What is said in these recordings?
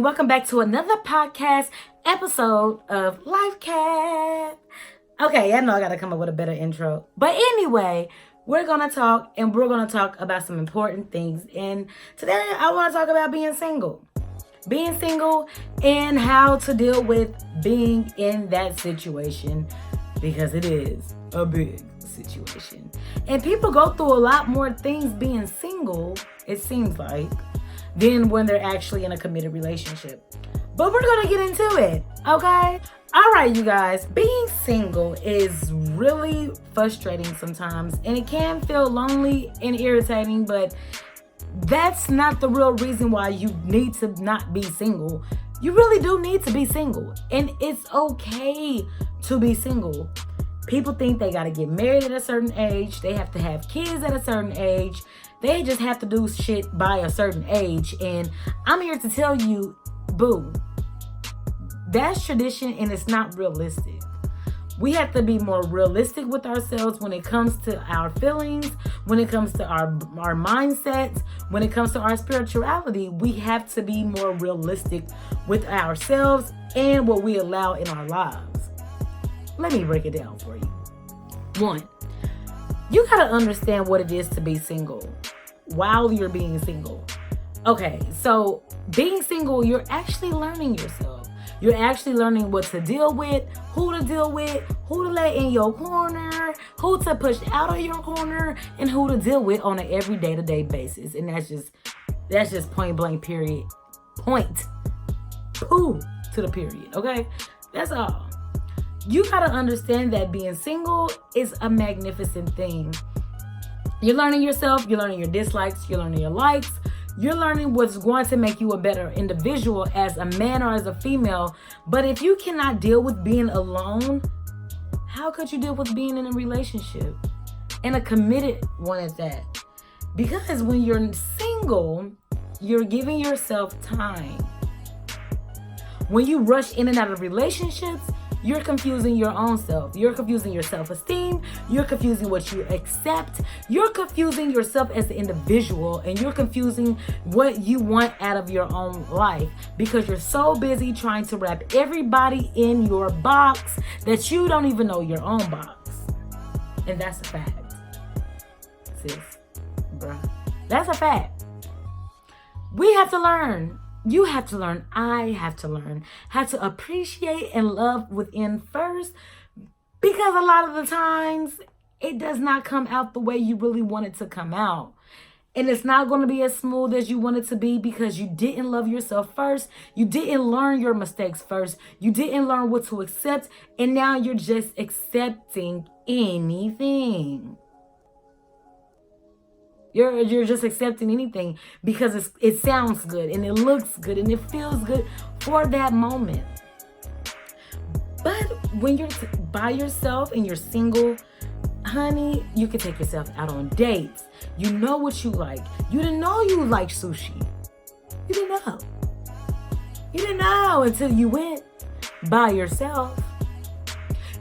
and welcome back to another podcast episode of Life Cat. Okay, I know I gotta come up with a better intro. But anyway, we're gonna talk about some important things. And today I wanna talk about being single. Being single and how to deal with being in that situation, because it is a big situation. And people go through a lot more things being single, it seems like, than when they're actually in a committed relationship. But we're gonna get into it, okay? All right, you guys, being single is really frustrating sometimes, and it can feel lonely and irritating, but that's not the real reason why you need to not be single. You really do need to be single, and it's okay to be single. People think they gotta get married at a certain age, they have to have kids at a certain age, they just have to do shit by a certain age. And I'm here to tell you, boo, that's tradition and it's not realistic. We have to be more realistic with ourselves when it comes to our feelings, when it comes to our mindsets, when it comes to our spirituality. We have to be more realistic with ourselves and what we allow in our lives. Let me break it down for you. 1, you gotta understand what it is to be single while you're being single. Okay, so being single, you're actually learning yourself. You're actually learning what to deal with, who to let in your corner, who to push out of your corner, and who to deal with on an every day-to-day basis. And that's just point blank period. Point. Pooh to the period, okay? That's all. You gotta understand that being single is a magnificent thing. You're learning yourself, you're learning your dislikes, you're learning your likes, you're learning what's going to make you a better individual as a man or as a female. But if you cannot deal with being alone, how could you deal with being in a relationship? And a committed one at that. Because when you're single, you're giving yourself time. When you rush in and out of relationships, you're confusing your own self. You're confusing your self-esteem. You're confusing what you accept. You're confusing yourself as an individual, and you're confusing what you want out of your own life because you're so busy trying to wrap everybody in your box that you don't even know your own box. And that's a fact. Sis, bruh. That's a fact. We have to learn. You have to learn, I have to learn how to appreciate and love within first, because a lot of the times it does not come out the way you really want it to come out. And it's not going to be as smooth as you want it to be because you didn't love yourself first. You didn't learn your mistakes first. You didn't learn what to accept. And now you're just accepting anything. You're just accepting anything because it sounds good and it looks good and it feels good for that moment. But when you're by yourself and you're single, honey, you can take yourself out on dates. You know what you like. You didn't know you like sushi. You didn't know. You didn't know until you went by yourself.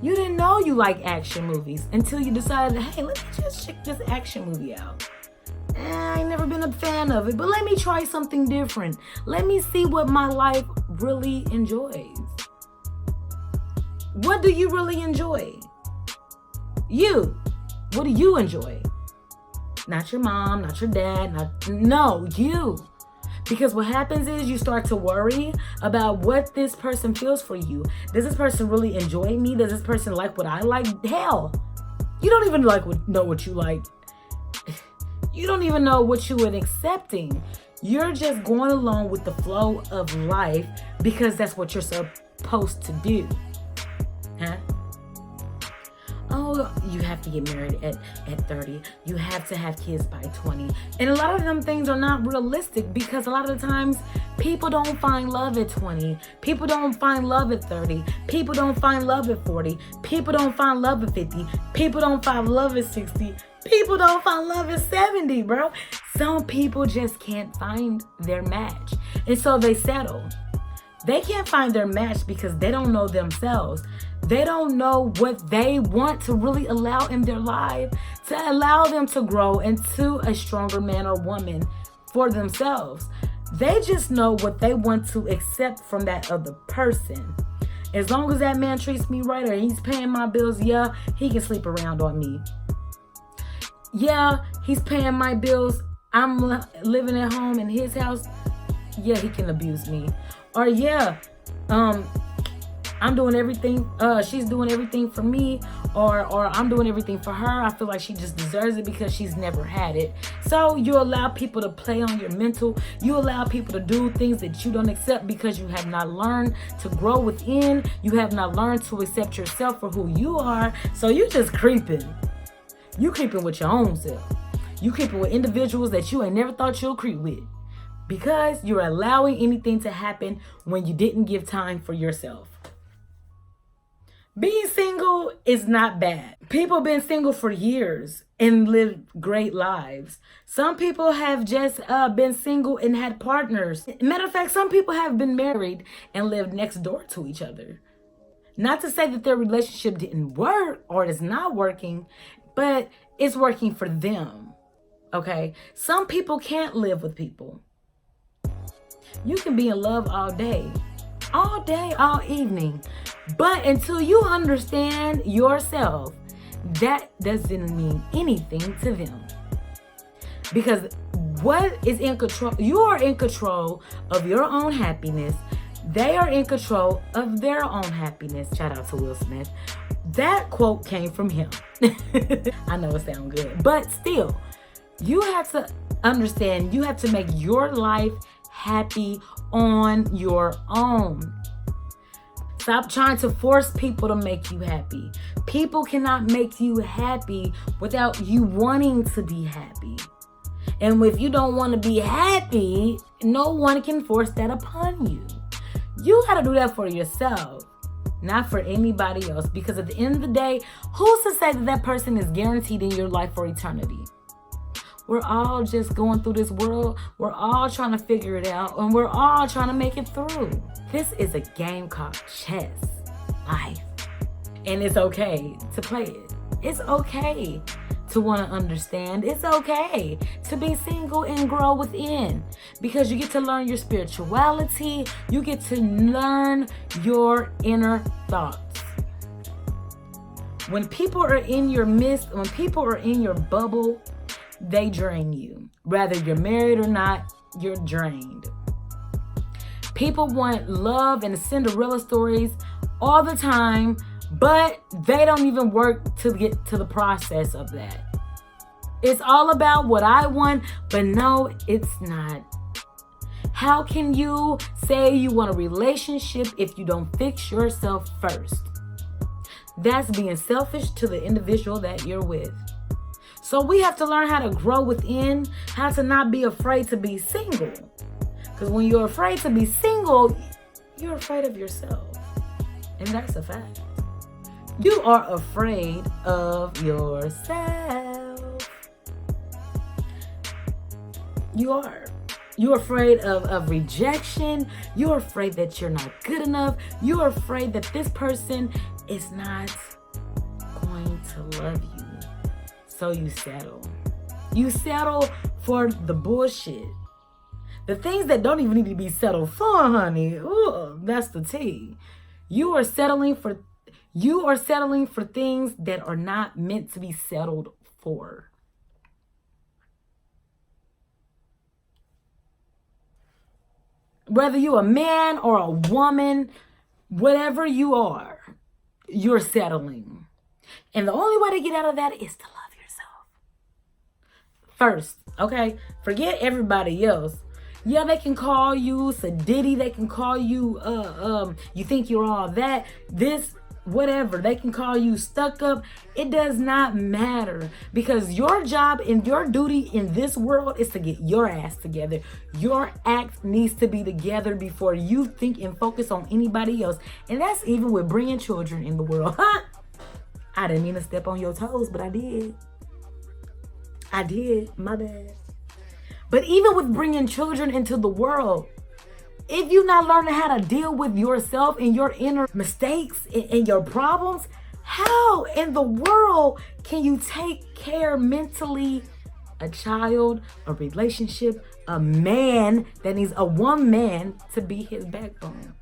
You didn't know you like action movies until you decided, hey, let me just check this action movie out. I ain't never been a fan of it, but let me try something different. Let me see what my life really enjoys. What do you really enjoy? You. What do you enjoy? Not your mom, not your dad, no, you. Because what happens is you start to worry about what this person feels for you. Does this person really enjoy me? Does this person like what I like? Hell, you don't even know what you like. You don't even know what you are accepting. You're just going along with the flow of life because that's what you're supposed to do. Huh? Oh, you have to get married at 30. You have to have kids by 20. And a lot of them things are not realistic because a lot of the times people don't find love at 20. People don't find love at 30. People don't find love at 40. People don't find love at 50. People don't find love at 60. People don't find love at 70, bro. Some people just can't find their match. And so they settle. They can't find their match because they don't know themselves. They don't know what they want to really allow in their life to allow them to grow into a stronger man or woman for themselves. They just know what they want to accept from that other person. As long as that man treats me right or he's paying my bills, yeah, he can sleep around on me. Yeah, he's paying my bills. I'm living at home in his house. Yeah, he can abuse me. Or yeah, I'm doing everything. She's doing everything for me, or I'm doing everything for her. I feel like she just deserves it because she's never had it. So you allow people to play on your mental. You allow people to do things that you don't accept because you have not learned to grow within. You have not learned to accept yourself for who you are. So you just creeping. You creeping with your own self. You creeping with individuals that you ain't never thought you'll creep with, because you're allowing anything to happen when you didn't give time for yourself. Being single is not bad. People have been single for years and lived great lives. Some people have just been single and had partners. Matter of fact, some people have been married and lived next door to each other. Not to say that their relationship didn't work or it's not working, but it's working for them. Okay? Some people can't live with people. You can be in love all day, all evening. But until you understand yourself, that doesn't mean anything to them. Because what is in control? You are in control of your own happiness. They are in control of their own happiness. Shout out to Will Smith. That quote came from him. I know it sounds good, but still, you have to understand, you have to make your life happy on your own. Stop trying to force people to make you happy. People cannot make you happy without you wanting to be happy. And if you don't want to be happy, no one can force that upon you. You got to do that for yourself, not for anybody else. Because at the end of the day, who's to say that that person is guaranteed in your life for eternity? We're all just going through this world. We're all trying to figure it out, and we're all trying to make it through. This is a game called chess, life. And it's okay to play it. It's okay to want to understand. It's okay to be single and grow within, because you get to learn your spirituality. You get to learn your inner thoughts. When people are in your midst, when people are in your bubble, they drain you. Whether you're married or not, you're drained. People want love and Cinderella stories all the time, but they don't even work to get to the process of that. It's all about what I want, but no, it's not. How can you say you want a relationship if you don't fix yourself first? That's being selfish to the individual that you're with. So we have to learn how to grow within, how to not be afraid to be single. Because when you're afraid to be single, you're afraid of yourself. And that's a fact. You are afraid of yourself. You are. You're afraid of rejection. You're afraid that you're not good enough. You're afraid that this person is not going to love you. So you settle. You settle for the bullshit. The things that don't even need to be settled for, honey. Ooh, that's the tea. You are settling for things that are not meant to be settled for. Whether you're a man or a woman, whatever you are, you're settling. And the only way to get out of that is to love first, okay? Forget everybody else. Yeah, they can call you Sadiddy. They can call you, you think you're all that, this, whatever. They can call you stuck up. It does not matter, because your job and your duty in this world is to get your ass together. Your act needs to be together before you think and focus on anybody else. And that's even with bringing children in the world. I didn't mean to step on your toes, but I did. My bad. But even with bringing children into the world, if you're not learning how to deal with yourself and your inner mistakes and your problems, how in the world can you take care mentally a child, a relationship, a man that needs a one man to be his backbone?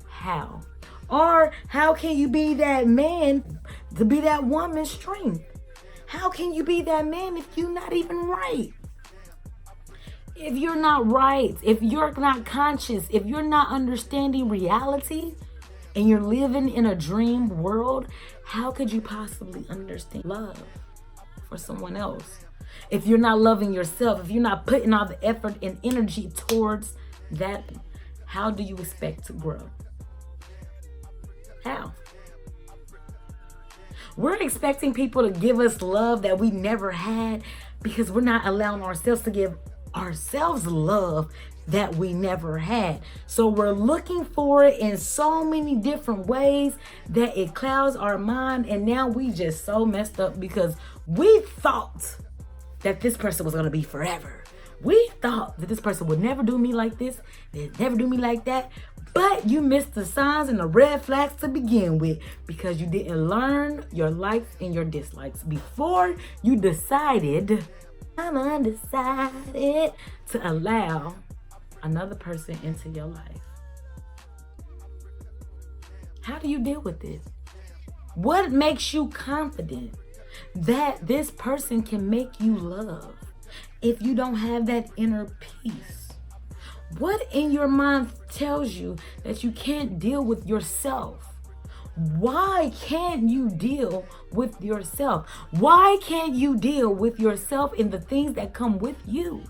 How? Or how can you be that man to be that woman's strength? How can you be that man if you're not even right? If you're not right, if you're not conscious, if you're not understanding reality and you're living in a dream world, how could you possibly understand love for someone else? If you're not loving yourself, if you're not putting all the effort and energy towards that, how do you expect to grow? How? We're expecting people to give us love that we never had because we're not allowing ourselves to give ourselves love that we never had. So we're looking for it in so many different ways that it clouds our mind, and now we just so messed up because we thought that this person was going to be forever. We thought that this person would never do me like this, they'd never do me like that. But you missed the signs and the red flags to begin with because you didn't learn your likes and your dislikes before you decided, I'm undecided, to allow another person into your life. How do you deal with this? What makes you confident that this person can make you love if you don't have that inner peace? What in your mind tells you that you can't deal with yourself? Why can't you deal with yourself? Why can't you deal with yourself and the things that come with you?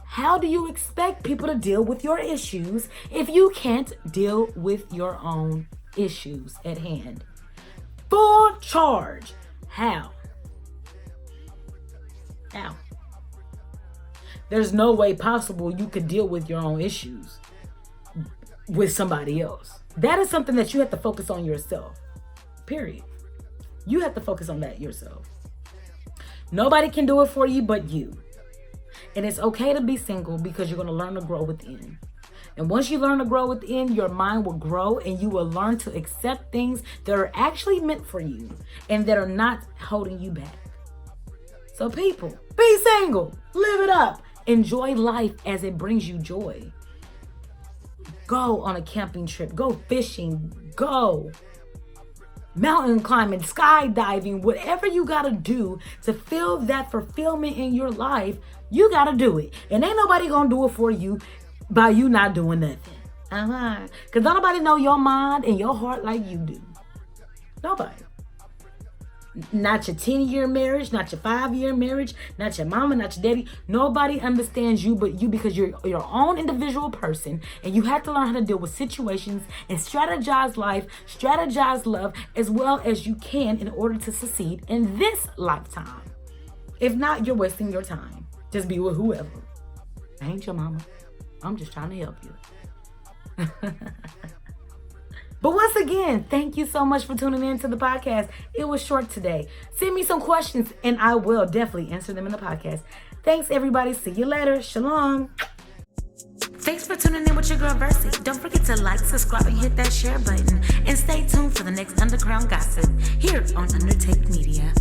How do you expect people to deal with your issues if you can't deal with your own issues at hand? Full charge. How? How? There's no way possible you could deal with your own issues with somebody else. That is something that you have to focus on yourself. Period. You have to focus on that yourself. Nobody can do it for you but you. And it's okay to be single because you're going to learn to grow within. And once you learn to grow within, your mind will grow and you will learn to accept things that are actually meant for you and that are not holding you back. So people, be single, live it up, enjoy life as it brings you joy. Go on a camping trip, go fishing, go mountain climbing, skydiving, whatever you gotta do to feel that fulfillment in your life, you gotta do it. And ain't nobody gonna do it for you by you not doing nothing. Because nobody know your mind and your heart like you do. Nobody. Not your 10-year marriage, not your 5-year marriage, not your mama, not your daddy. Nobody understands you but you because you're your own individual person and you have to learn how to deal with situations and strategize life, strategize love as well as you can in order to succeed in this lifetime. If not, you're wasting your time. Just be with whoever. I ain't your mama. I'm just trying to help you. But once again, thank you so much for tuning in to the podcast. It was short today. Send me some questions and I will definitely answer them in the podcast. Thanks, everybody. See you later. Shalom. Thanks for tuning in with your girl, Versi. Don't forget to like, subscribe, and hit that share button. And stay tuned for the next underground gossip here on Undertake Media.